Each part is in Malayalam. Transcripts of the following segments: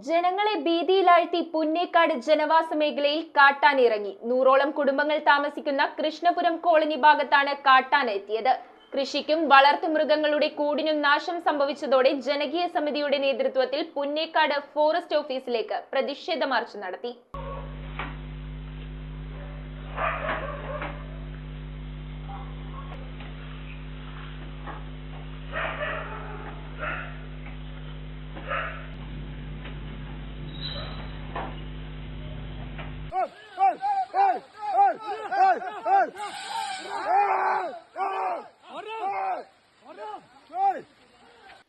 ജനങ്ങളെ ഭീതിയിലാഴ്ത്തി പുന്നേക്കാട് ജനവാസ മേഖലയിൽ കാട്ടാന ഇറങ്ങി. 100ഓളം കുടുംബങ്ങൾ താമസിക്കുന്ന കൃഷ്ണപുരം കോളനി ഭാഗത്താണ് കാട്ടാന എത്തിയത്. കൃഷിക്കും വളർത്തുമൃഗങ്ങളുടെ കൂടിനും നാശം സംഭവിച്ചതോടെ ജനകീയ സമിതിയുടെ നേതൃത്വത്തിൽ പുന്നേക്കാട് ഫോറസ്റ്റ് ഓഫീസിലേക്ക് പ്രതിഷേധ മാർച്ച് നടത്തി.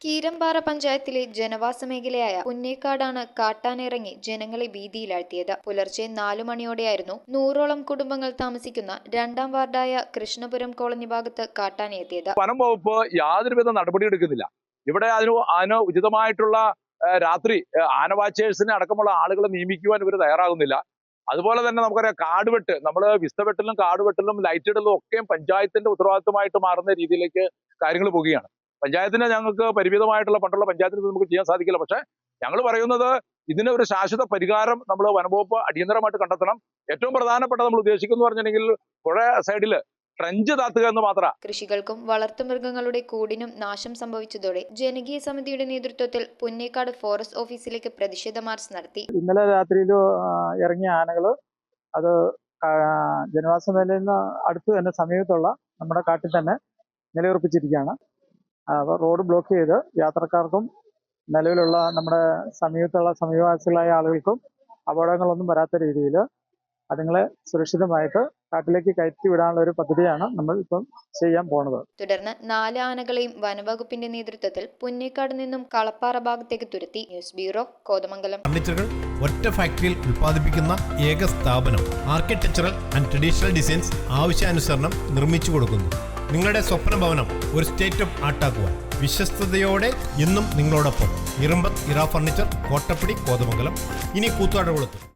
കീരമ്പാറ പഞ്ചായത്തിലെ ജനവാസ മേഖലയായ പുന്നേക്കാടാണ് കാട്ടാന ഇറങ്ങി ജനങ്ങളെ ഭീതിയിലാഴ്ത്തിയത്. പുലർച്ചെ 4 മണിയോടെയായിരുന്നു 100ഓളം കുടുംബങ്ങൾ താമസിക്കുന്ന 2ാം വാർഡായ കൃഷ്ണപുരം കോളനി ഭാഗത്ത് കാട്ടാന എത്തിയത്. വനം വകുപ്പ് യാതൊരുവിധ നടപടി എടുക്കുന്നില്ല. ഇവിടെ അതിന് ഉചിതമായിട്ടുള്ള രാത്രി ആനവാച്ചേഴ്സിനെ അടക്കമുള്ള ആളുകളെ നിയമിക്കുവാൻ ഇവർ തയ്യാറാകുന്നില്ല. അതുപോലെ തന്നെ നമുക്കറിയാം, കാടുവെട്ട്, നമ്മൾ വിസ്തവെട്ടിലും കാടുവെട്ടിലും ലൈറ്റ് ഇടലും ഒക്കെ പഞ്ചായത്തിന്റെ ഉത്തരവാദിത്തമായിട്ട് മാറുന്ന രീതിയിലേക്ക് കാര്യങ്ങൾ പോവുകയാണ്. പഞ്ചായത്തിന് ഞങ്ങൾക്ക് പരിമിതമായിട്ടുള്ള പണ്ടുള്ള പഞ്ചായത്തിന് നമുക്ക് ചെയ്യാൻ സാധിക്കില്ല. പക്ഷെ ഞങ്ങൾ പറയുന്നത് ഇതിന് ഒരു ശാശ്വത പരിഹാരം നമ്മൾ വനംവകുപ്പ് അടിയന്തരമായിട്ട് കണ്ടെത്തണം. ഏറ്റവും പ്രധാനപ്പെട്ട നമ്മൾ ഉദ്ദേശിക്കുന്നു പറഞ്ഞിട്ടുണ്ടെങ്കിൽ പുഴ സൈഡില് ട്രെഞ്ച് താത്തുക എന്ന് മാത്രം. കൃഷികൾക്കും വളർത്തുമൃഗങ്ങളുടെ കൂടിനും നാശം സംഭവിച്ചതോടെ ജനകീയ സമിതിയുടെ നേതൃത്വത്തിൽ പുന്നേക്കാട് ഫോറസ്റ്റ് ഓഫീസിലേക്ക് പ്രതിഷേധ മാർച്ച് നടത്തി. ഇന്നലെ രാത്രിയിൽ ഇറങ്ങിയ ആനകള് അത് ജനവാസ മേഖലയിൽ നിന്ന് അടുത്ത് തന്നെ സമീപത്തുള്ള നമ്മുടെ കാട്ടിൽ തന്നെ നിലയുറപ്പിച്ചിരിക്കുകയാണ്. റോഡ് ബ്ലോക്ക് ചെയ്ത് യാത്രക്കാർക്കും നിലവിലുള്ള നമ്മുടെ സമീപവാസികളായ ആളുകൾക്കും അപകടങ്ങളൊന്നും വരാത്ത രീതിയിൽ അതുങ്ങളെ സുരക്ഷിതമായിട്ട് കാട്ടിലേക്ക് കയറ്റി വിടാനുള്ള ഒരു പദ്ധതിയാണ് നമ്മൾ ഇപ്പം ചെയ്യാൻ പോണത്. തുടർന്ന് 4 ആനകളെയും വനവകുപ്പിന്റെ നേതൃത്വത്തിൽ പുന്നേക്കാട് നിന്നും കളപ്പാറ ഭാഗത്തേക്ക് തുരത്തി. News bureau, Kothamangalam. ഫർണിച്ചറുകൾ ഒറ്റ ഫാക്ടറിയിൽ ഉൽപ്പാദിപ്പിക്കുന്ന ഏക സ്ഥാപനം. ആർക്കിടെക്ചറൽ ആൻഡ് ട്രഡീഷണൽ ഡിസൈൻസ് ആവശ്യാനുസരണം നിർമ്മിച്ചു കൊടുക്കുന്നു. നിങ്ങളുടെ സ്വപ്ന ഭവനം ഒരു സ്റ്റേറ്റ് ഓഫ് ആർട്ടാക്കുവാൻ വിശ്വസ്തയോടെ എന്നും നിങ്ങളോടൊപ്പം. ഇറമ്പത്ത് ഇറ ഫർണിച്ചർ, കോട്ടപ്പടി, കോതമംഗലം. ഇനി കൂത്താടുകുളത്ത്.